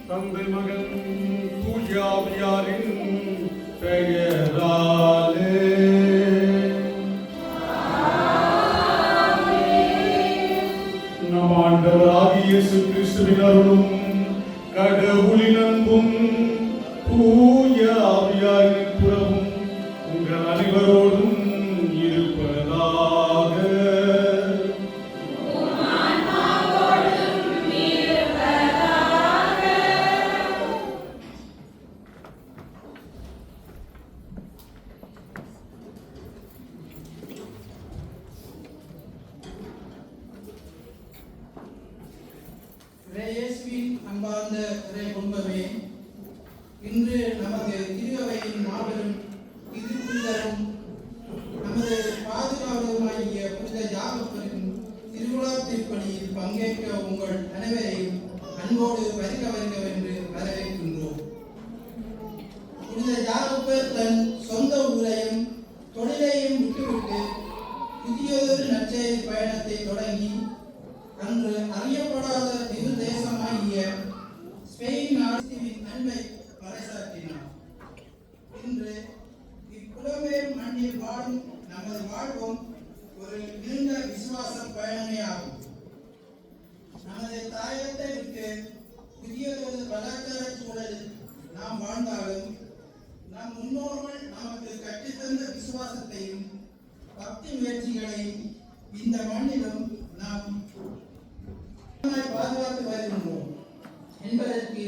தந்தை மகன் தூய ஆவியாரின் பெயராலே. நம் ஆண்டவராகிய இயேசு கிறிஸ்துவின் அருளும் கடவுளின் அன்பும் தூய ஆவியாரின் புறவும் உங்கள் அனைவரோடும் இருப்பதாக. அன்பார்ந்த இறை குடும்பமே, இன்று நமது திருவையின் மாபெரும் திருப்புதரும் நமது பாதுகாவலருமாகிய புனித யாகப்பரின் திருவிழா திருப்பணியில் பங்கேற்க உங்கள் அனைவரையும் அன்போடு வருக வருகவென்று வரவேற்கின்றோம். புனித யாகப்பர் தன் சொந்த ஊரையும் தொழிலையும் விட்டுவிட்டு புதியதொரு நற்செய்தி பயணத்தை தொடங்கி அன்று அறியப்படாத திரு தேசமாகிய ஸ்பெயின் நாட்டின் நன்மை பறைசாற்றினார். இன்று இப்புலம்பெயர் மண்ணில் வாழும் நமது வாழ்வும் ஒரு நீண்ட விசுவாச பயணமே ஆகும். நமது தாயத்தை விட்டு புதியதொரு கலாச்சார சூழலில் நாம் வாழ்ந்தாலும் நம் முன்னோர்கள் நமக்கு கற்றுத்தந்த விசுவாசத்தையும் பக்தி முயற்சிகளையும் இந்த மண்ணிலும் நாம் பாதுகாத்து வருகின்றோம் என்பதற்கு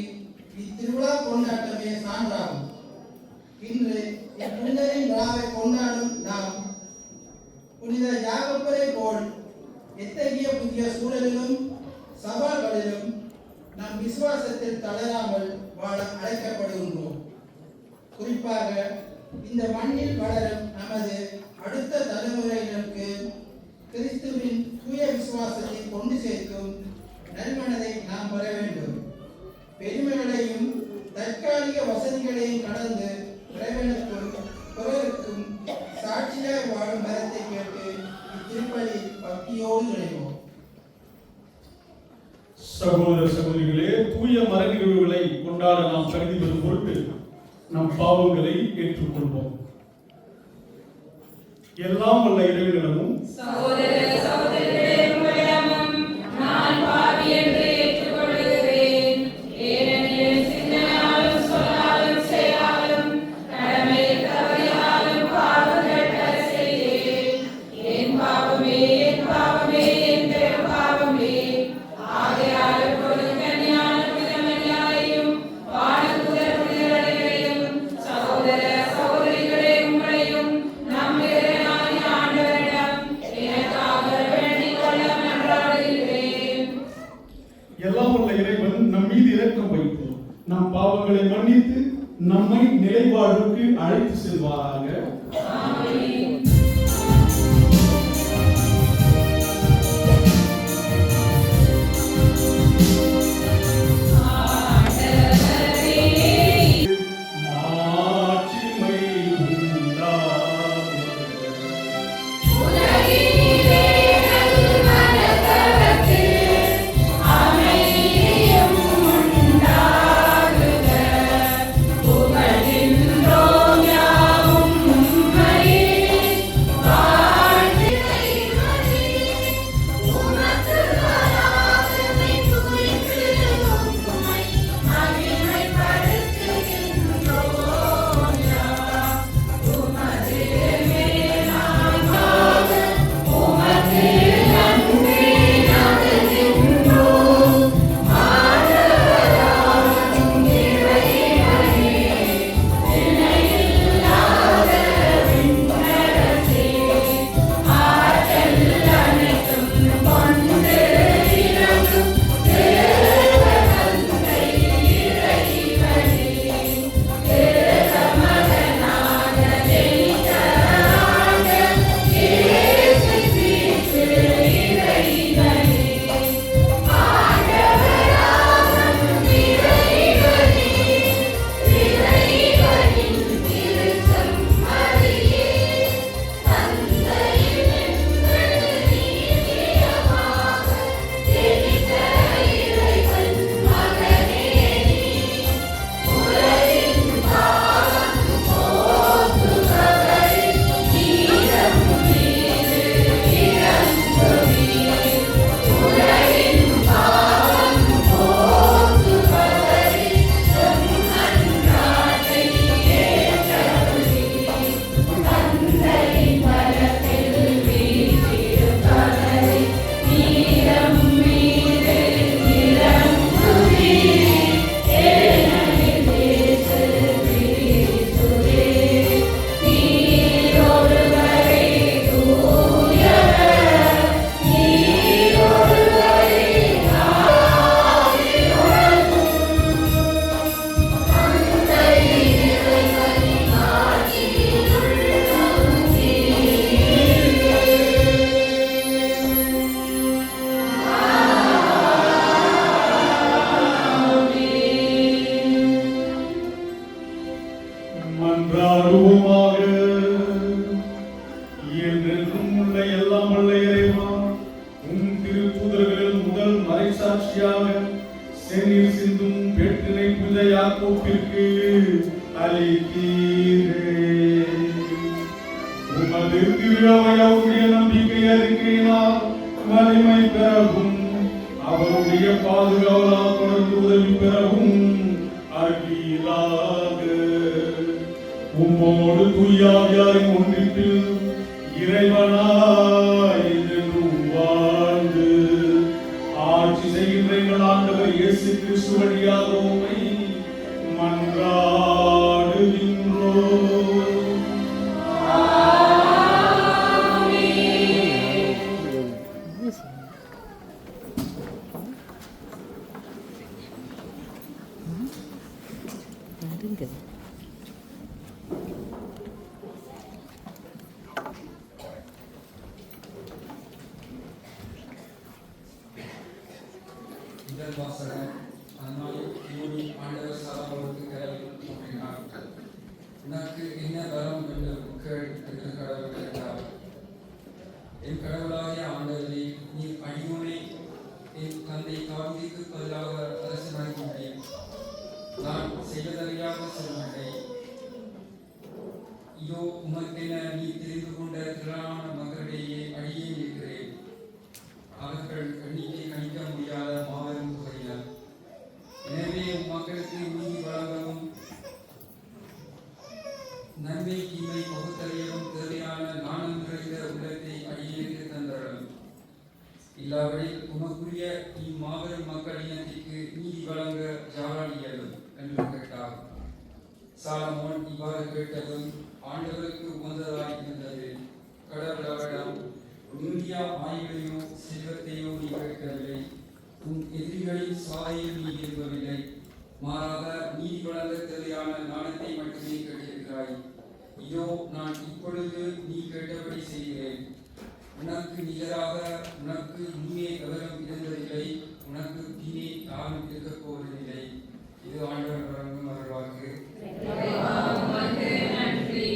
இத்திருவிழா கொண்டாட்டமே சான்றாகும். இன்று இப்புனிதரின் விழாவை கொண்டாடும் நாம் புனித யாகப்பரை போல் எத்தகைய புதிய சூழலிலும் சவால்களிலும் நம் விசுவாசத்தில் தளராமல் வாழ அழைக்கப்படுகின்றோம். குறிப்பாக இந்த மண்ணில் வளரும் நமது அடுத்த தலைமுறையினருக்கு கிறிஸ்துவின் தூய விசுவாசத்தை கொண்டு சேர்க்கும் நல்மனதை நாம் பெற வேண்டும். பெருமைகளையும் தற்காலிக வசதிகளையும் கடந்து இறைவனுக்கும் பிறருக்கும் சாட்சியாக வாழும் மரத்தை கேட்டு இத்திருப்பலி பக்தியோடு நுழைவோம். சகோதர சகோதரிகளே, தூய மர நிகழ்வுகளை கொண்டாட நாம் கருதி வரும் பொருட்டு நம் பாவங்களை ஏற்றுக்கொள்வோம். எல்லாம் வல்ல இறைவனிடமும் நான் பாவி என்று ஏற்றுக்கொள்கிறேன். ஏனெனில் சிந்தனையாலும் சொல்லாலும் செயலாலும் கடமையில் தவறினாலும் பாவங்கள் பல செய்தேன். என் பாவமே, என் பாவமே, என் பெரும் பாவமே. ஆகையால் எப்பொழுதும் கன்னியான புனிதமரியாயையும் வானதூதர் புனிதர்களையும் சகோதர சகோதரிகளே உங்களையும் நம் இறைவனாகிய ஆண்டவரிடம் எனக்காக வேண்டிக் கொள்ள மன்றாடுகிறேன். எல்லாம் உள்ள இறைவன் நம் மீது இரக்கம் வைத்து நம் பாவங்களை மன்னித்து நம்மை நிலைவாழ்வுக்கு அழைத்து செல்வாராக. ஆமென். மாட்சிமை உண்டாகுக. உலகினிலே நல்மனத்தவர்க்கு அமைதியும் உண்டாகுக. புகழ்கின்றோம் யாவும் உம்மையே. கண்ணீர் சிந்தும் பெற்றினை புனித யாக்கோப்பிற்கு அளித்தீரே. உமது திரு அவை அவருடைய நம்பிக்கை அறிக்கையினால் வலிமை பெறவும் அவருடைய பாதுகாவலால் தொடர்ந்து உதவி பெறவும் அகிலாக உம்மோடு தூயாவியாரின் ஒன்றிப்பில் இறைவனாய் என்றும் வாழ்ந்து ஆட்சி செய்கின்ற எங்கள் ஆண்டவர் இயேசு கிறிஸ்து வழியாக உம்மை மன்றாடுகின்றோம். முதல் வாசகம். அதனால் யூனி ஆண்டவர் சாராவுக்கு கூறினார், உனக்கு என்ன வரம் என்று கேட்க கடவுள் கேட்டார். என் கடவுளாகிய ஆண்டவரே, நீ அடியோனை என் தந்தை தாவீதுக்கு பதிலாக அரசனாக்கி முடியும். நான் செய்வதறியாத சிறுமட்டை இதோ உமக்கென நீ தெரிந்து கொண்ட திரளான மக்களிடையே அடியே இருக்கிறேன். அவர்கள் எண்ணிக்கை கணிக்க முடியாத மாபெரும் தொகையினர். எனவே மக்களுக்கு நீதி வழங்கவும் நன்மை தீமை பகுத்தறியவும் தேவையான நாணம் நிறைந்த உள்ளத்தை அடியேற்கு தந்தரலும். இல்லாவிடில் உமக்குரிய இம்மாபெரும் மக்கள் இனத்திற்கு நீதி வழங்க யாரால் இயலும் என்று கேட்டார். சாலமோன் இவ்வாறு கேட்டதும் ஆண்டவருக்கு உகந்ததாய் இருந்தது. கடவுள் அவரிடம், நீதியா ஆய்வையோ செல்வத்தையோ நீ கேட்கவில்லை, உன் எதிரிகளின் சாயையும் நீ விரும்பவில்லை, மாறாக நீதி வழங்க தேவையான நாணத்தை மட்டுமே கேட்டிருக்கிறாய். இதோ நான் இப்பொழுது நீ கேட்டபடி செய்கிறேன். உனக்கு நிகராக உனக்கு முன்னே எவரும் இருந்ததில்லை, உனக்கு பின்னே யாரும் இருக்கப் போவதில்லை. இது ஆண்டவர் வழங்கும் அருள்வாக்கு. நன்றி.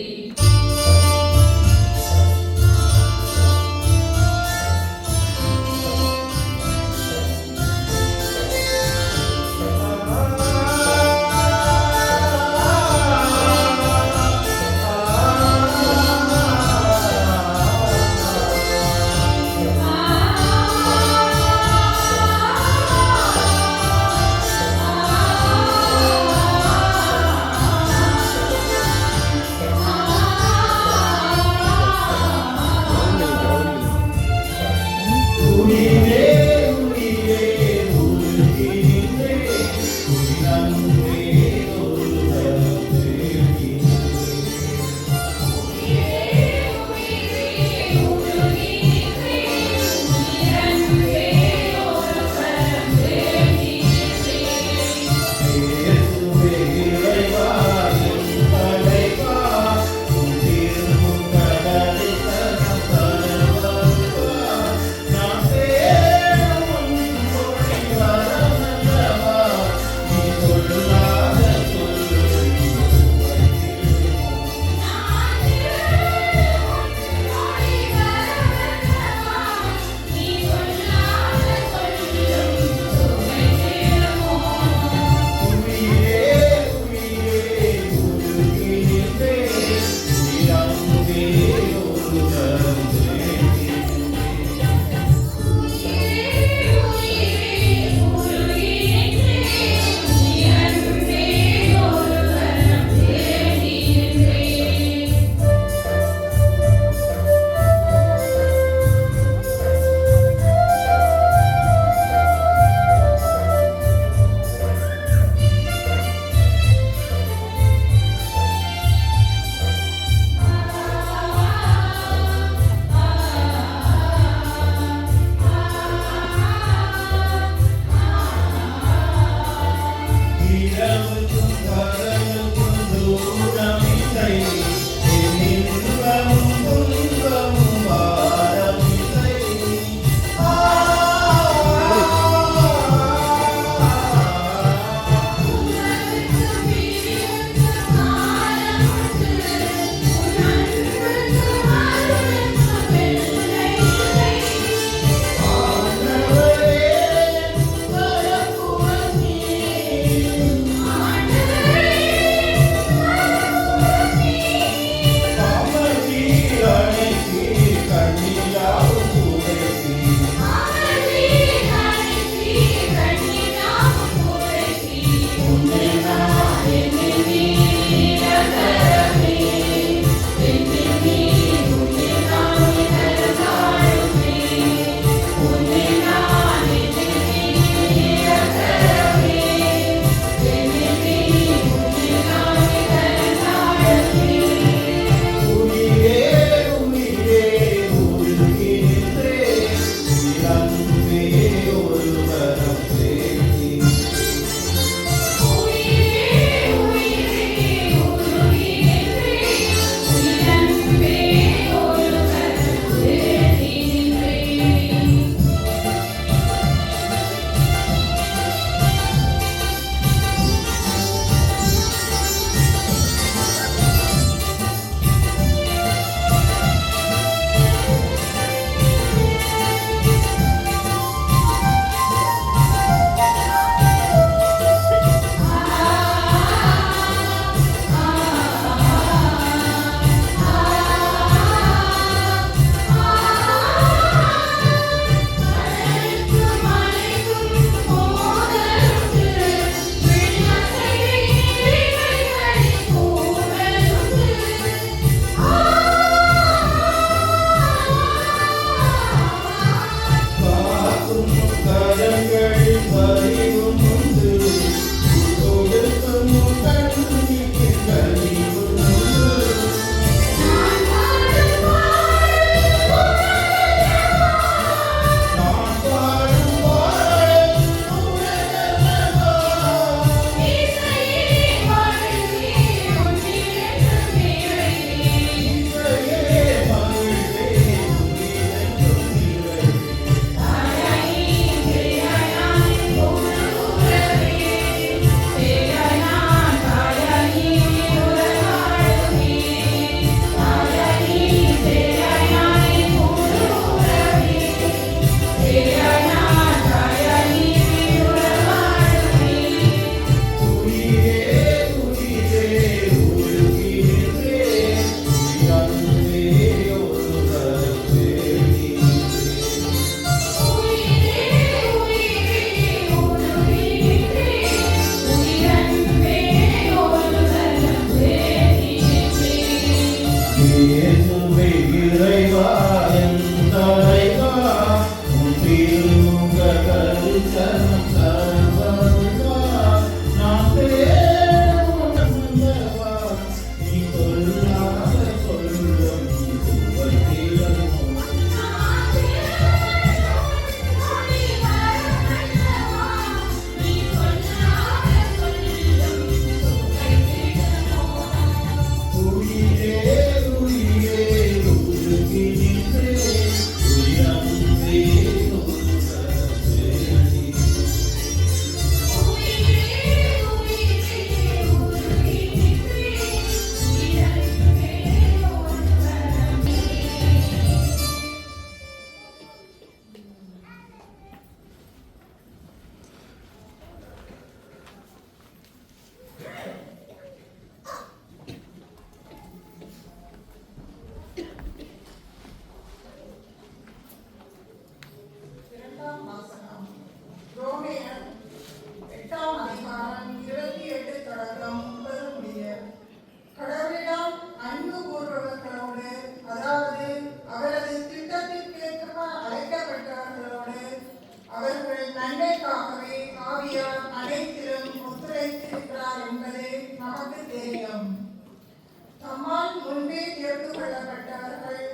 தம்மால் முன்பே தேர்ந்து கொள்ளப்பட்டவர்கள்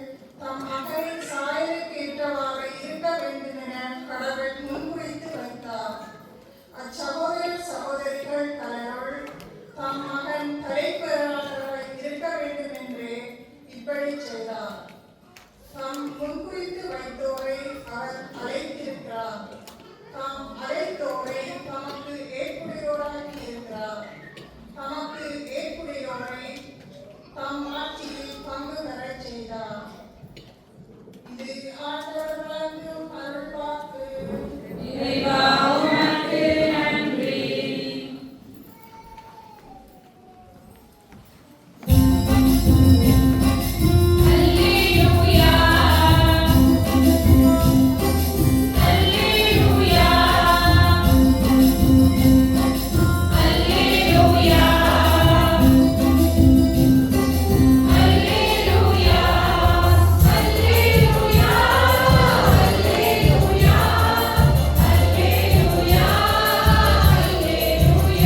தம் மகனின் சாயலுக்கு ஏற்றவாறு இருக்க வேண்டும் என கடவுள் முன்குறித்து வைத்தார். அச்சகோதர சகோதரிகள் பலருள் தம் மகன் தலைப்பெறாதவராய் இருக்க வேண்டும் என்று இப்படி செய்தார். தாம் முன்குறித்து வைத்தோரை அவர் அழைத்திருக்கிறார். தாம் அழைத்தோரை தமக்கு ஏற்புடையோராக்கி இருக்கிறார். தமக்கு ஏற்புடையோரை தம் ஆட்சியில் பங்கு பெறச் செய்தார். இது ஆண்டவர் வழங்கும் அருள்வாக்கு. இறைவா உமக்கு நன்றி. அல்லேலூயா அல்லேலூயா அல்லேலூயா அல்லேலூயா அல்லேலூயா அல்லேலூயா அல்லேலூயா அல்லேலூயா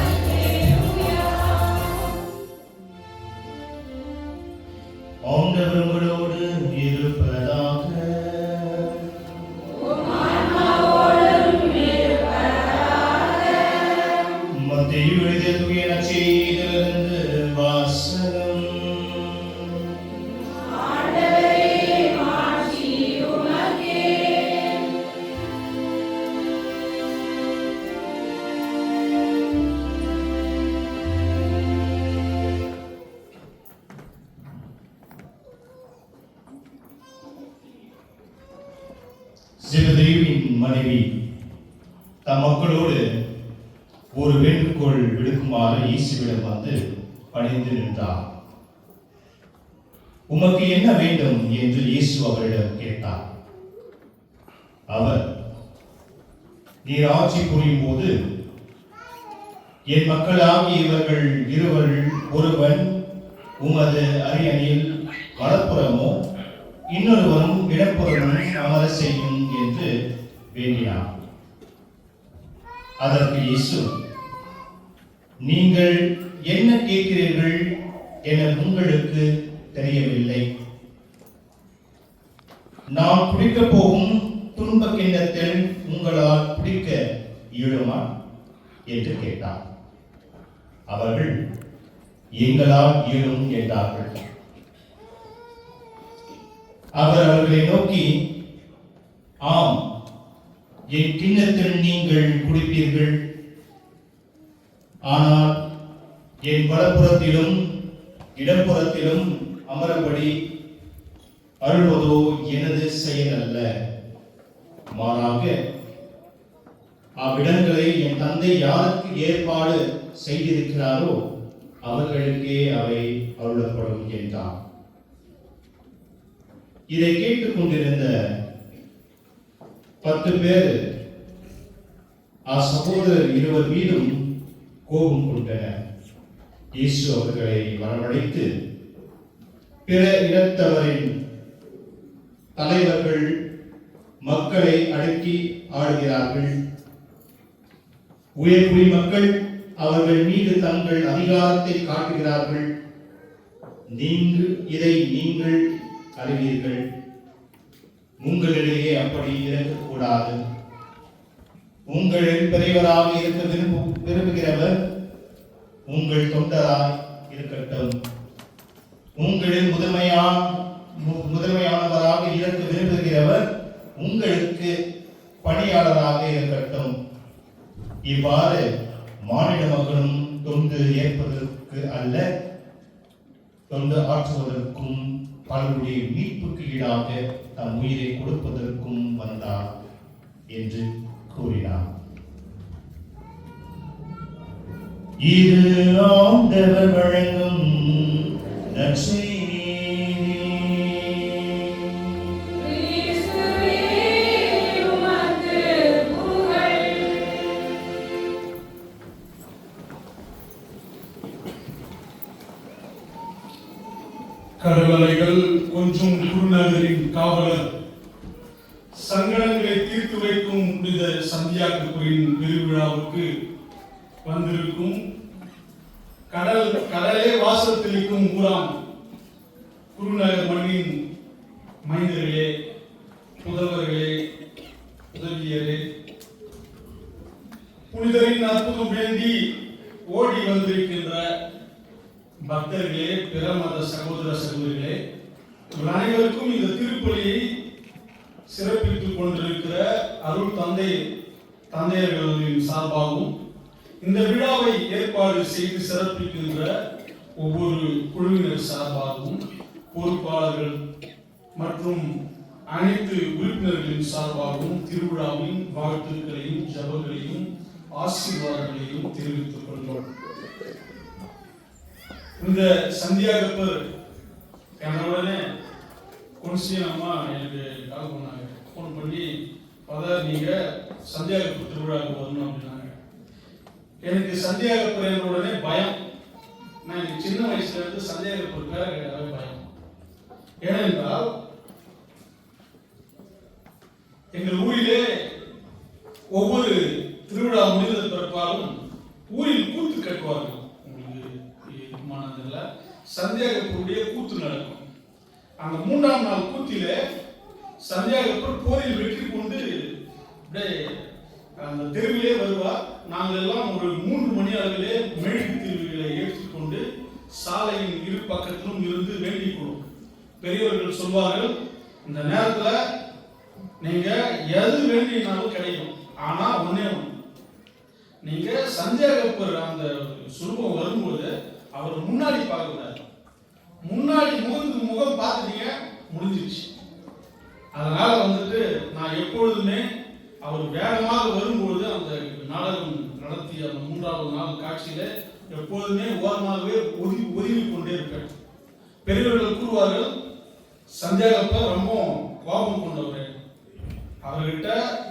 அல்லேலூயா ஆண்டவர் உங்களோடு இருப்பதாக. மத்தேயு எழுதிய தூய நற்செய்தியிலிருந்து வாசகம். ஜெபதேவின் மனைவி தம் மக்களோடு ஒரு வேண்டுகோள் விடுக்குமாறு இயேசுவிடம் வந்து பணிந்து நின்றார். உமக்கு என்ன வேண்டும் என்று இயேசு அவரிடம் கேட்டார். அவர், நீர் ஆட்சி புரியும் போது என் மக்களாகிய இவர்கள் இருவரில் ஒருவன் உமது அரியணையில் வலப்புறமோ இன்னொருவரும் இடப்புறமும் அமர செய்யும் என்று வேண்டினார். அதற்கு இயேசு, நீங்கள் என்ன கேட்கிறீர்கள் என உங்களுக்கு தெரியவில்லை. நான் குடிக்கப் போகும் துன்ப கிண்ணத்தில் உங்களால் குடிக்க இயலுமா என்று கேட்டார். அவர்கள், எங்களால் இயலும் என்றார்கள். அவர் அவர்களை நோக்கி, ஆம், என் கிண்ணத்தில் நீங்கள் குடிப்பீர்கள். ஆனால் என் வலப்புறத்திலும் இடப்புறத்திலும் அமரும்படி அருள்வதோ எனது செயல் அல்ல. மாறாக அவ்விடங்களை என் தந்தை யாருக்கு ஏற்பாடு செய்திருக்கிறாரோ அவர்களுக்கே அவை அருளப்படும் என்றார். இதை கேட்டுக் கொண்டிருந்த 10 பேர் சகோதரர் இருவர் மீதும் கோபம் கொண்டனர். இயேசு அவர்களை வரவழைத்து, பிற இனத்தவரின் தலைவர்கள் மக்களை அடக்கி ஆளுகிறார்கள். உயர்குடி மக்கள் அவர்கள் மீது தங்கள் அதிகாரத்தை காட்டுகிறார்கள். இதை நீங்கள் அறிவீர்கள். உங்களிடையே அப்படி இருக்கக்கூடாது. உங்களில் பெரியவராக இருக்க விரும்புகிறவர் உங்கள் தொண்டராய் இருக்கட்டும். உங்களில் முதன்மையானவராக இருக்க விரும்புகிறவர் உங்களுக்கு பணியாளராக இருக்கட்டும். இவ்வாறு மானிட மகனும் தொண்டு ஏற்பதற்கு அல்ல, தொண்டு ஆற்றுவதற்கும் பலருடைய மீட்புக்கு ஈடாக தம் உயிரை கொடுப்பதற்கும் வந்தார் என்று கூறினார். இது ஆண்டவர் வழங்கும் நற்செய்தி. கிறிஸ்துவே உமக்கு புகழ். கடலலைகள் கொஞ்சம் குருநகரின் காவலர் சங்கடங்களை தீர்த்து வைக்கும் புனித சந்தியாகப்பரின் பெருவிழாவுக்கு வந்திருக்கும் கடலே வாசல் தெளிக்கும் ஊராம் குருநகர் மண்ணின் மைந்தர்களே, புதல்வர்களே, உதவியரே, புனிதரின் அற்புதம் வேண்டி ஓடி வந்திருக்கின்ற பக்தர்களே, பிற மத சகோதர சகோதரிகளே, இவர் அனைவருக்கும் இந்த திருப்பலியை சிறப்பித்துக் கொண்டிருக்கிற அருள் தந்தையர்களின் சார்பாகவும் இந்த விழாவை ஏற்பாடு செய்து சிறப்பிக்கின்ற ஒவ்வொரு குழுவினர் சார்பாகவும் பொறுப்பாளர்கள் மற்றும் அனைத்து உறுப்பினர்களின் சார்பாகவும் திருவிழாவின் வாழ்த்துக்களையும் ஜபங்களையும் ஆசீர்வாதங்களையும் தெரிவித்துக் கொள்கிறோம். இந்த சந்தியாகப்பர் என்னுடனே கொன்சியன் அம்மா எனக்கு கால் பண்ணாங்க, ஃபோன் பண்ணி ஃபாதர் நீங்க சந்தியாகப்பர் திருவிழாவுக்கு வரணும் அப்படின்னாங்க. எனக்கு சந்தியாகப்பர் உடனே பயம். நான் எனக்கு சின்ன வயசுல இருந்து சந்தியாகப்பர் பேர பயம். ஏனென்றால் எங்கள் ஊரிலே ஒவ்வொரு திருவிழா முடிந்த பிற்பாடும் ஊரில் கூத்து கட்டுவார்கள். சந்தியாகப்பருடைய கூத்து நடக்கும். அந்த 3ஆம் நாள் கூத்திலே சந்தியாகப்பர் போரில் வெற்றி கொண்டு அந்த தெருவிலே வருவார். நாங்கள் எல்லாம் ஒரு 3 மணி அளவிலே மெழுகு திருவிகளை ஏற்றுக்கொண்டு சாலையின் இரு பக்கத்திலும் இருந்து வேண்டிக் கொள்வோம். பெரியவர்கள் சொல்வார்கள், இந்த நேரத்துல நீங்க எது வேண்டினாலும் கிடைக்கும், ஆனா ஒன்னே ஒண்ணு, நீங்க சந்தியாகப்பர் அந்த சுரூபம் வரும்போது அவர் முன்னாடி பார்க்க கூடாது. முன்னாடி முகம் பார்த்துட்டீங்க, முடிஞ்சிருச்சு. அதனால வந்துட்டு நான் எப்பொழுதுமே அவர் வேகமாக வரும்போது அந்த நாடகம் நடத்திய அந்த 3ஆவது நாள் காட்சியில எப்பொழுதுமே ஓரமாகவே ஒதுங்கி கொண்டே இருப்பேன். பெரியவர்கள் கூறுவார்கள், சந்தியாகப்பர் ரொம்ப கோபம் கொண்டவர், அவர்கிட்ட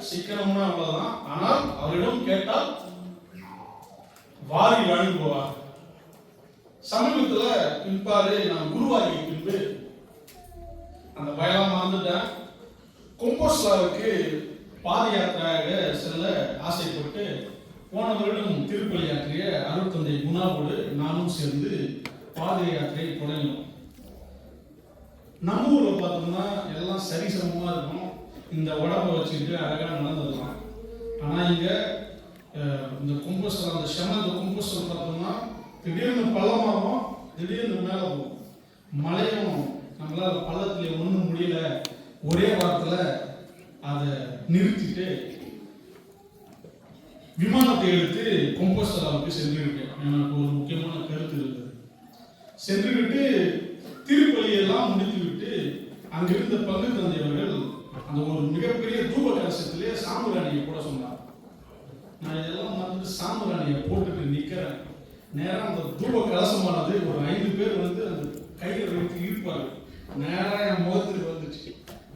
சிக்கனம்னா அவ்வளவுதான், ஆனால் அவரிடம் கேட்டால் வாரி வழங்குவார். சமீபத்துல பின்பாடு நான் குருவாகி பின்பு அந்த பயணம் வந்துட்டேன். கொம்போஸ்லாவுக்கு பாத யாத்திரையாக செல்ல ஆசைப்பட்டு போன வருடம் திருப்பலி யாத்திரைய அருள் தந்தை குணாவோடு நானும் சேர்ந்து பாத யாத்திரையை தொடங்கினோம். நம்ம ஊர்ல பார்த்தோம்னா எல்லாம் சரிசமமா இருக்கும், இந்த உடம்பை வச்சுக்கிட்டு அழகா நடந்துடலாம். ஆனா இங்க இந்த கும்போஸ்ல அந்த செமந்த கும்போஸ்ல பார்த்தோம்னா திடீர்னு பள்ளமாகும், திடீர்னு மேல போகும். மழையும் நம்மளால பள்ளத்துல ஒண்ணும் முடியல, ஒரே வாரத்துல அதை நிறுத்திட்டு விமானத்தை எடுத்து கொம்போஸ்டராவுக்கு சென்றுவிட்டேன். எனக்கு ஒரு முக்கியமான கருத்து இருந்தது. சென்றுவிட்டு திருப்பலியெல்லாம் முடித்துவிட்டு அங்கிருந்த பங்கு தந்தையவர்கள் அந்த ஒரு மிகப்பெரிய தூப கலசத்திலே சாம்பிராணியை போட சொன்னார். நான் இதெல்லாம் வந்து சாம்பிராணியை போட்டுட்டு நிக்கிறேன். நேரம் அந்த தூப கலசமானது ஒரு 5 பேர் வந்து அந்த கையில் வைத்து இருப்பார்கள். நேரம் என் முகத்துக்கு வந்துச்சு.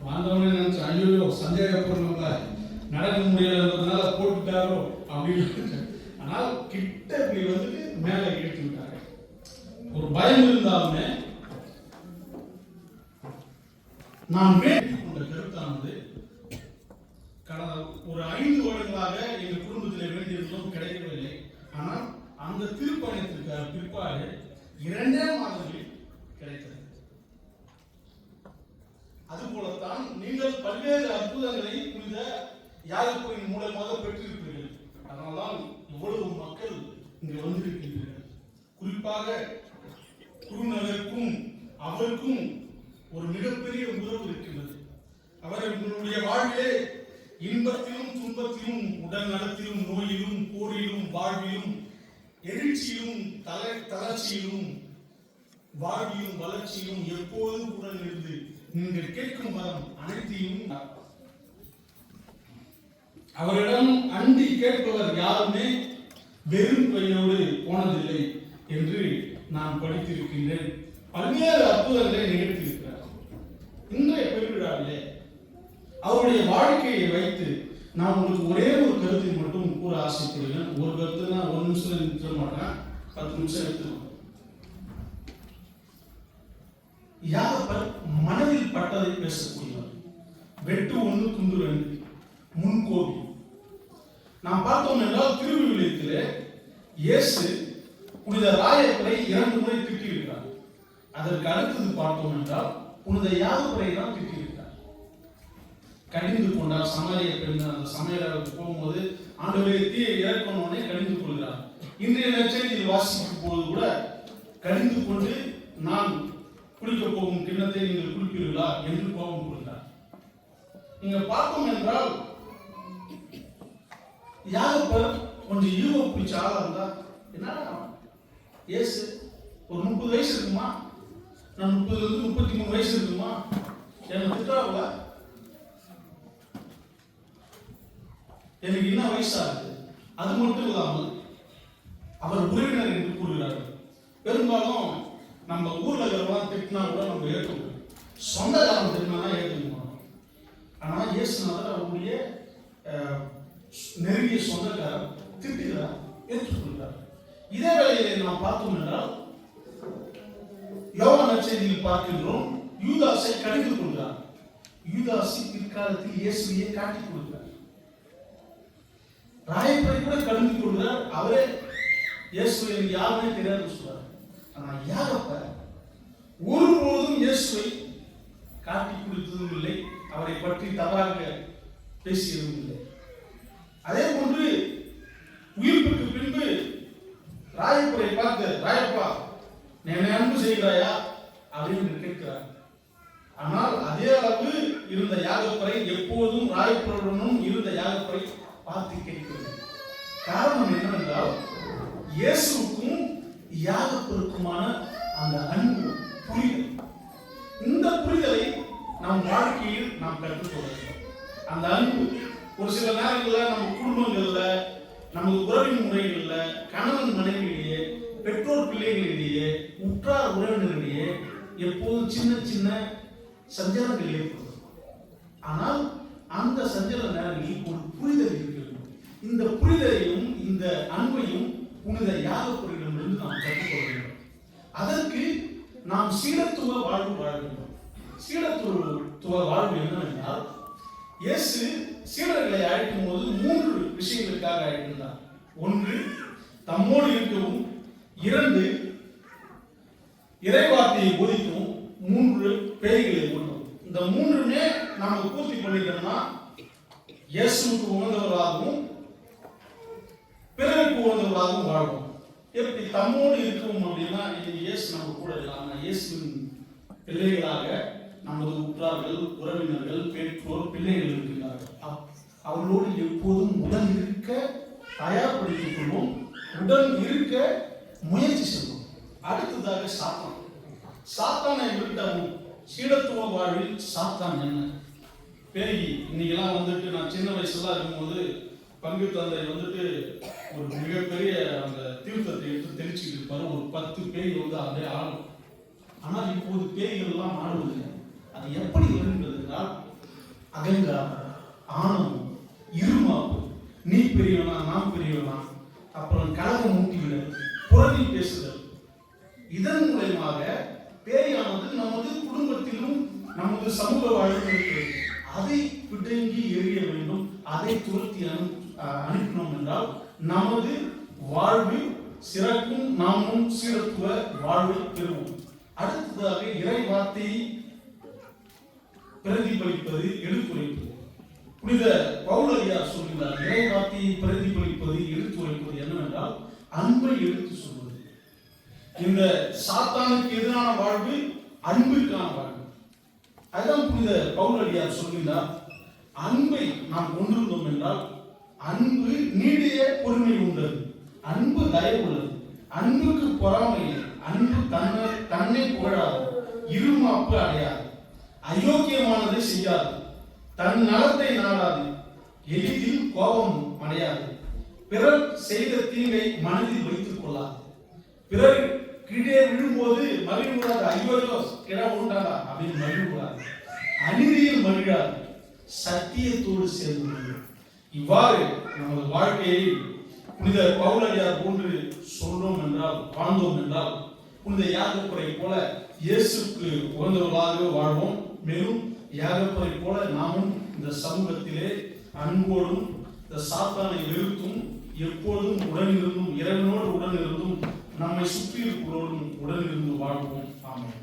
வந்தவனே நினைச்சேன், ஐயோ சந்தியாகப்பர் நம்மள நடக்க முடியாததுனால போட்டுட்டாரோ அப்படின்னு. ஆனால் கிட்ட இப்படி வந்துட்டு மேல இழுத்து விட்டாங்க. ஒரு பயம் இருந்தாலுமே நான் வேண்டிக் கொண்ட கருத்தானது கடந்த ஒரு 5 வருடங்களாக எங்கள் குடும்பத்தில் வேண்டியிருந்தும் கிடைக்கவில்லை. ஆனால் அந்த திருப்பயணத்திற்கு பிற்பாடு 2 மாதங்களில் கிடைத்தது. அதுபோலத்தான் நீங்கள் பல்வேறு அற்புதங்களை புனித யாகப்பரின் மூலமாக பெற்றிருப்பீர்கள். அதனால்தான் இவ்வளவு மக்கள் இங்கு வந்திருக்கின்றனர். குறிப்பாக குருநகருக்கும் அவருக்கும் ஒரு மிகப்பெரிய உறவு இருக்கின்றது. அவர் உங்களுடைய வாழ்விலே இன்பத்திலும் துன்பத்திலும் உடல் நலத்திலும் நோயிலும் போரிலும் வாழ்விலும் எழுச்சியிலும் தளர்ச்சியிலும் வாழ்வியும் வளர்ச்சியும் எப்போதும் கூட இருந்து நீங்கள் கேட்கும் வரம் அனைத்தையும் அவரிடம் அண்டி கேட்பவர் யாருமே வெறும் கையோடு போனதில்லை என்று நான் படித்திருக்கின்றேன். பல்வேறு அற்புதங்களை நிகழ்த்தியிருக்கிறார். இன்றைய பெருவிழாவிலே அவருடைய வாழ்க்கையை வைத்து நான் உங்களுக்கு ஒரே ஒரு கருத்தை மட்டும் கூற ஆசைப்படுகிறேன். ஒரு கருத்து நான் 1 நிமிஷம் நிறுத்த மாட்டேன், 10 நிமிஷம் எடுத்துக்கணும். யாகப்பர் மனதில் பட்டதை பேசக்கூடியவர், வெட்டு ஒன்று துண்டு ரெண்டு, முன்கோபி. நாம் பார்த்தோம் என்றால் திருவிவிலியத்திலே இயேசு புனித ராயப்பரை 2 முறை திட்டியிருக்கிறார். அதற்கு அடுத்தது பார்த்தோம் என்றால் புனித யாகப்பரை தான் திட்டியிருக்கிறார். கடிந்து கொண்டார். சமாரிய பெண் அந்த சமையலுக்கு போகும்போது ஆண்டவரே தீயை இறக்கணும்னே கடிந்து கொள்கிறார். இன்றைய நற்செய்தியில் வாசிக்கும் போது கூட கடிந்து கொண்டு நான் குளிக்க போகும் கிண்ணத்தை நீங்கள் குளிப்பீர்களா என்று கோபம் கொள்கிறார். நீங்க பார்த்தோம் என்றால் யாகப்பர் கொஞ்சம் ஈவோ பிடிச்ச ஆளா இருந்தா என்ன இயேசு ஒரு 30 வயசு இருக்குமா, நான் 30 இருந்து 33 வயசு இருக்குமா, எனக்கு திட்டாவல, எனக்கு என்ன வயசா இருக்கு. அது மட்டும் இல்லாமல் அவர் உறவினர் என்று கூறுகிறார்கள். பெரும்பாலும் நம்ம ஊர்ல இருக்கிறவங்க திட்டினா கூட நம்ம ஏற்றுக்கணும், சொந்தக்காரன் திட்டினா ஏற்றுக்கணும். ஆனா இயேசுநாதர் அவருடைய நெருங்கிய சொந்தக்காரர் திட்டுகிறார், ஏற்றுக்கொள்கிறார். இதே வேளையிலே நாம் பார்த்தோம் என்றால் யோவான் நற்செய்தியில் பார்க்கின்றோம், யூதாசை கடிந்து கொள்கிறார். யூதாசி பிற்காலத்தில் இயேசுவையே காட்டிக் கொடுக்கிறார். ராயப்பரை கூட கடிந்து கொள்கிறார். அவரே இயேசுவை எனக்கு யாருமே தெரியாது சொல்றார். ஆனா யாகப்பர் ஒருபோதும் இயேசுவை காட்டி கொடுத்ததும் இல்லை, அவரை பற்றி தவறாக பேசியதும் இல்லை. அதே போன்று உயிர்ப்புக்கு பின்பு ராயப்பரை பார்த்து, ராயப்பா என்னை அன்பு செய்கிறாயா அப்படின்னு கேட்கிறார். ஆனால் அதே அளவு இருந்த யாகப்பரை எப்போதும் ராயப்பருடனும் இருந்த யாகப்பரை பார்த்து கேட்கிறது. காரணம் என்னவென்றால் இயேசுவுக்கும் யாகப்பருக்குமான அந்த அன்பு புரிதல். இந்த புரிதலை நம் வாழ்க்கையில் நாம் கற்றுக்கொள்ள வேண்டும். அந்த அன்பு ஒரு சில நேரங்களில் நம்ம குடும்பங்கள்ல, நமது உறவின் முறைகள்ல, கணவன் மனைவியிலேயே, பெற்றோர் பிள்ளைகளிடையே, உற்றார் உறவினரிடையே எப்போதும் சின்ன சின்ன சஞ்சலங்கள் ஏற்படும். ஆனால் அந்த சஞ்சல நேரங்களில் ஒரு புரிதல் இருக்கிறது. இந்த புரிதலையும் இந்த அன்பையும் புனித யாகப்பரிடமிருந்து நாம் கற்றுக்கொள்ள வேண்டும். அதற்கு நாம் சீடத்துவ வாழ்வு வாழ வேண்டும். சீடத்துவ வாழ்வு என்னவென்றால், இயேசு சீடர்களை அழைக்கும் போது 3 விஷயங்களுக்காக அழைக்கின்றார். 1, தம்மோடு இருக்கவும், 2, இறைவார்த்தையை போதிக்கவும், 3, பேய்களை ஓட்டவும். இந்த 3மே நாம பூர்த்தி பண்ணிட்டோம்னா இயேசுவுக்கு உகந்தவர்களாகவும் பிறருக்கு உகந்தவர்களாகவும் வாழ்வோம். எப்படி தம்மோடு இருக்கவும் அப்படின்னா, இது இயேசு நம்ம கூட இல்லாம இயேசுவின் பிள்ளைகளாக நமது உற்றார்கள், உறவினர்கள், பெற்றோர், பிள்ளைகள் இருக்கிறார்கள். அவர்களோடு எப்போதும் உடன் இருக்க தயார்படுத்திக் கொள்வோம், உடன் இருக்க முயற்சி செய்வோம். அடுத்ததாக சாத்தானை விட்டவும். சீடத்துவ வாழ்வில் சாத்தான் என்ன? பேய். இன்னைக்கெல்லாம் வந்துட்டு நான் சின்ன வயசுல இருக்கும்போது பங்கு தந்தை வந்துட்டு ஒரு மிகப்பெரிய அந்த தீர்த்தத்தை எடுத்து தெளிச்சுட்டு இருப்பாரு. ஒரு 10 பேய் வந்து அப்படியே ஆடும். ஆனால் இப்போது பேய்கள் எல்லாம் ஆடுவதில்லை. அது எப்படி வருகின்றதுனால் அகங்காரம், ஆணவம், இருமாப்பு, நீ பெரியவனா நான் பெரியவனா, அப்புறம் கலகம் மூட்டிவிடல், புறணி பேசுதல். இதன் மூலமாக பேயானது நமது குடும்பத்திலும் நமது சமூக வாழ்வில் இருக்கிறது. அதை பிடுங்கி எறிய வேண்டும். அதை துரத்தி அனுப்பினோம் என்றால் நமது வாழ்வு சிறக்கும், நாமும் சீரத்துவ வாழ்வை பெறுவோம். அடுத்ததாக இறை வார்த்தையை பிரதிபலிப்பது, எடுத்துரைப்பது. புனித பவுலடியார் சொல்கிறார், இறை வார்த்தையை பிரதிபலிப்பது, எடுத்துரைப்பது என்னவென்றால் அன்பை எடுத்து சொல்வது. இந்த சாத்தானுக்கு எதிரான வாழ்வு அன்பிற்கான வாழ்வு. அதுதான் புனித பவுலடியார் சொல்கிறார், அன்பை நாம் கொண்டிருந்தோம் என்றால் அன்பு நீடிய பொறுமை உண்டது, அன்பு தயவுள்ளது, அன்புக்கு பொறாமை இல்லை, அன்பு தன்னை புகழாது, இருமாப்பு அடையாது, அயோக்கியமானதை செய்யாது, தன் நலத்தை நாடாது, எளிதில் கோபம் அடையாது, பிறர் செய்த தீங்கை மனதில் வைத்துக் கொள்ளாது, பிறர் கீழே விழும்போது மகிழ்வுறாது, ஐயோ கிட உண்டாதா அப்படின்னு மகிழ்வுறாது, அநீதியில் மகிழாது, சத்தியத்தோடு சேர்ந்து. இவ்வாறு நமது வாழ்க்கையை புனித பவுலடியார் போன்று சொல்றோம் என்றால், வாழ்ந்தோம் என்றால், புனித யாகப்பரை போல இயேசுக்கு உகந்தவர்களாக வாழ்வோம். மேலும் யாகப்பரை போல நாமும் இந்த சமூகத்திலே அன்போடும் இந்த சாத்தானை வெறுத்தும் எப்போதும் உடனிருந்தும், இறைவனோடு உடனிருந்தும், நம்மை சுற்றி இருப்பவரோடும் உடனிருந்து வாழ்வோம். ஆமென்.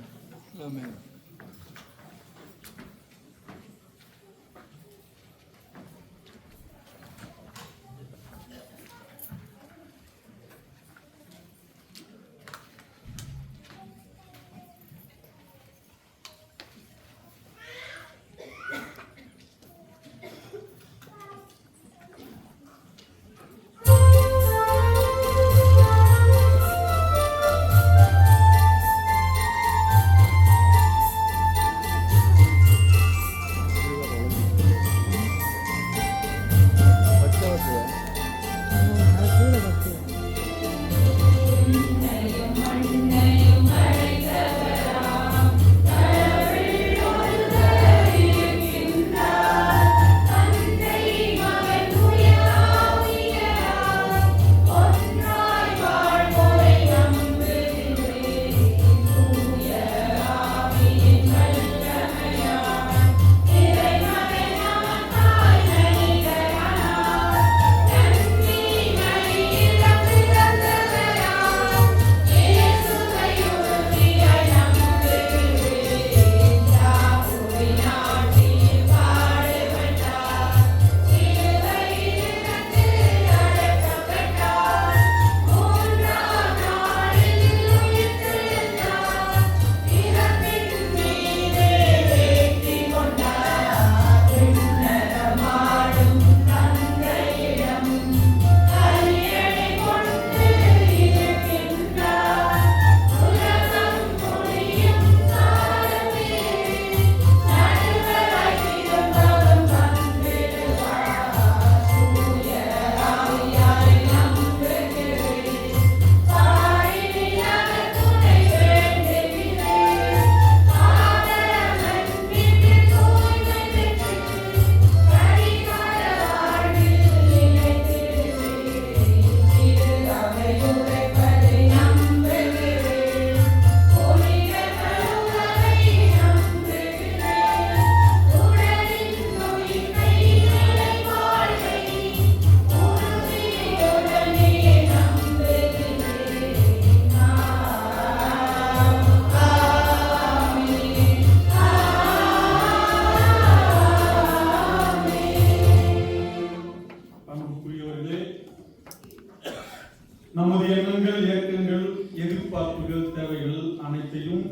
நமது எண்ணங்கள், இயக்கங்கள், எதிர்பார்ப்புகள், தேவைகள் அனைத்தையும்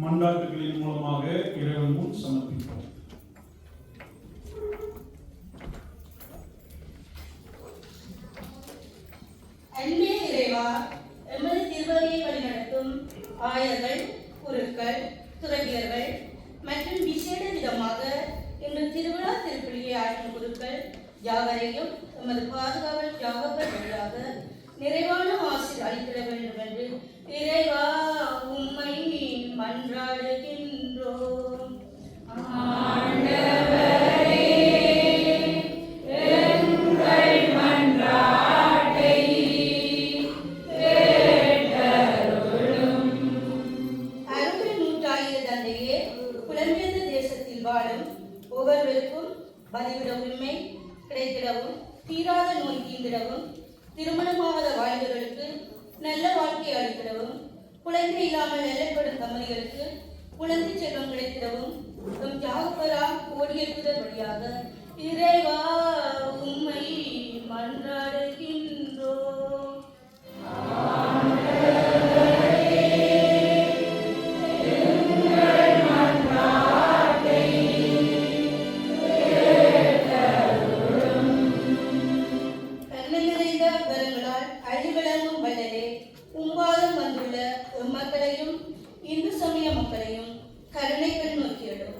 மன்றாட்டுகளின் மூலமாக இறைவன் முன் சமர்ப்பிப்போம். அன்பே இறைவா, எமது திருவகையை வழிநடத்தும் ஆயர்கள், குருக்கள், துறவியர்கள் மற்றும் விசேட விதமாக இன்று திருவிழா திருப்பலியை ஆற்றும் குருக்கள் யாவரையும் எமது பாதுகாவல் யாவர்கள் வழியாக நிறைவான ஆசிர் அளித்திட வேண்டும் என்று இறைவா உம்மை மன்றாடுகின்றோம். புலம்பெயர்ந்த தேசத்தில் வாழும் ஒவ்வொருவருக்கும் பதிவிட உரிமை கிடைத்திடவும், தீராத நோய் தீர்ந்திடவும், திருமணமாகாத வாழ்ந்தவர்களுக்கு நல்ல வாழ்க்கை அளித்திடவும், குழந்தை இல்லாமல் எல்லைப்படும் தம்பதிகளுக்கு குழந்தை செல்வம் கிடைத்திடவும் யாகப்பரா கோடியேற்றுதல் வழியாக இறைவா உம்மை மன்றாடுகின்றோம். இந்து சமய மக்களையும் கருணைகள் நோக்கியிடும்.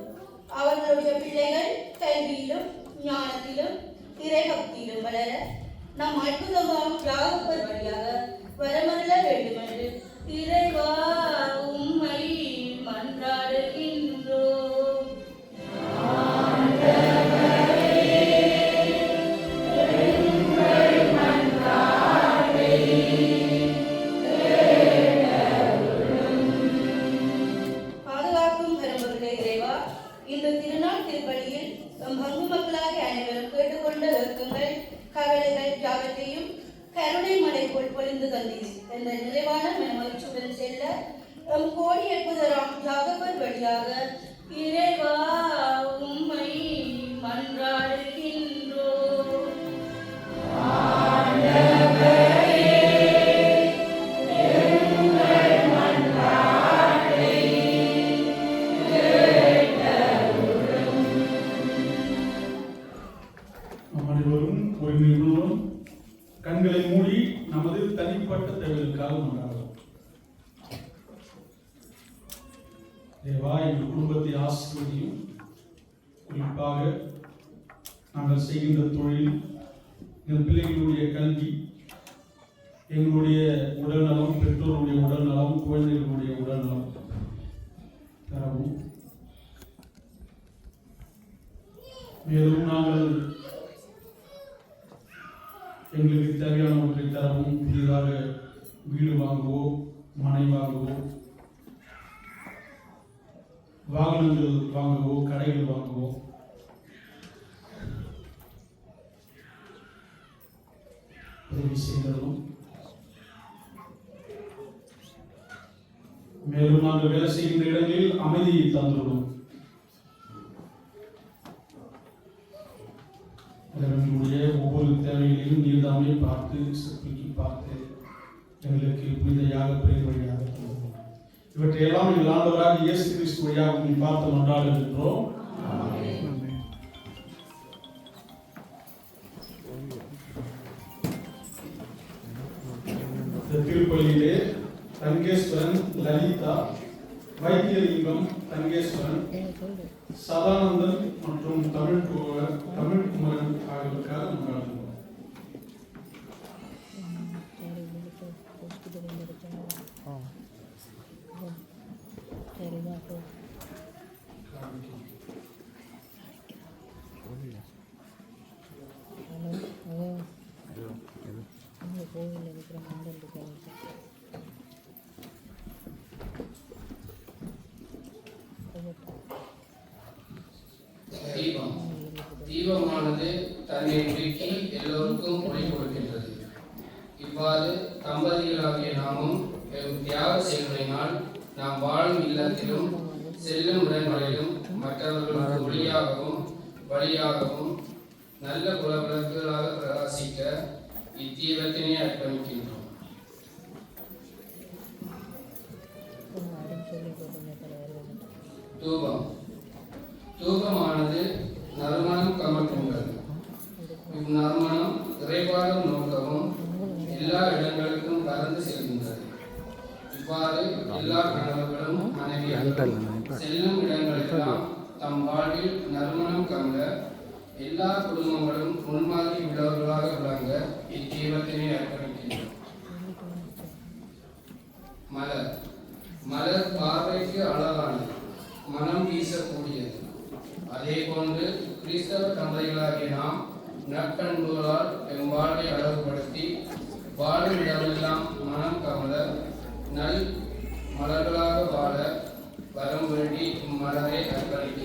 அவர்களுடைய பிள்ளைகள் கல்வியிலும் ஞானத்திலும் இறைபக்தியிலும் வளர நம் அற்புதமாம் தியாகப்பர் வழியாக வரமருள வேண்டுமென்று இறைவா உம்மை மன்றாடுகின்றோம். பாதுகாக்கும் பெரும்பொருளே இறைவா, இந்த திருநாள் திருப்பலியில் நம் பங்கு மக்களாகிய அனைவரும் கேட்டுக்கொண்ட இயக்கங்கள் கவலைகள் யாவற்றையும் கருணை மழை போல் பொழிந்து தந்தீர் என்ற நிறைவான மகிழ்ச்சியுடன் செல்ல நம் கோடி அற்புதராம் ஜாகபர் வழியாக இறைவா உம்மை மன்றாடுகின்றோம். நம் அனைவரும் ஒரு நிமிடம் கண்களை மூடி நமது தனிப்பட்ட தேவைகளுக்காக மன்றாடுவோம். தேவா, எங்கள் குடும்பத்தை ஆசீர்வதியும். குறிப்பாக நாங்கள் செய்கின்ற தொழில், எங்கள் பிள்ளைகளுடைய கல்வி, எங்களுடைய உடல்நலம், பெற்றோருடைய உடல்நலம், குழந்தைகளுடைய உடல்நலம் தரவும். மேலும் நாங்கள் எங்களுக்கு தேவையானவற்றை தரவும். புதிதாக வீடு வாங்கவோ, மனை வாங்கவோ, வாகனங்கள் வாங்கவோ, கடைகள் வாங்கவோ, உதவி செய்ததும். மேலும் நாங்கள் வேலை செய்கின்ற இடங்களில் அமைதியை தந்துள்ளோம். எங்களுடைய ஒவ்வொரு தேவைகளையும் நீர்தாமே பார்த்து செப்பிக்கு பார்த்து எங்களுக்கு புனிதையாக பிரிவு வழியாக தருவோம். இவற்றையெல்லாம் எங்கள் ஆண்டவராக இயேசு கிறிஸ்து வழியாக உங்களை பார்த்து கொண்டாடுகின்றோம். இந்த திருப்பலியிலே தங்கேஸ்வரன், லலிதா, வைத்தியலிங்கம், தங்கேஸ்வரன், சதானந்தன் மற்றும் தமிழ்குமரன் ஆகியோருக்காக கொண்டாடுகிறோம். தீபம். தீபமானது தன்னை உருக்கி எல்லோருக்கும் ஒளி கொடுக்கின்றது. இவ்வாறு தம்பதிகளாகிய நாமும் தியாக செயல்களினால் நாம் வாழும் இல்லத்திலும் செல்லும் இடங்களிலும் மற்றவர்களுக்கு ஒளியாகவும் வழியாகவும் நல்ல குலவிளக்குகளாக பிரகாசிக்க இத்தீபத்தினை அர்ப்பணிக்கின்றோம். தூபம். தூபமானது நறுமணம் கமழ்கின்றது. இந்நறுமணம் இறைபாடும் நோக்கவும் எல்லா இடங்களுக்கும் பறந்து செல்கின்றது. இவ்வாறு எல்லா கணவர்களும் மனைவியர்களும் செல்லும் இடங்களெல்லாம் தம் வாழ்வில் நறுமணம் கமழ எல்லா குடும்பங்களும் முன்மாதிரி உள்ளவர்களாக விளங்க இத்தீபத்தினை அர்ப்பணிக்கின்றோம். மலர். மலர் பார்வைக்கு அழகானது, மனம் வீசக்கூடியது. அதே போன்று கிறிஸ்தவ தம்பதிகளாகிய நாம் நற்பண்புகளால் எம் வாழ்வை அழகுபடுத்தி வாழும் இடமெல்லாம் மனம் கமல நல் மலர்களாக வாழ வரம் வேண்டி இம்மலரை அர்ப்பணிக்க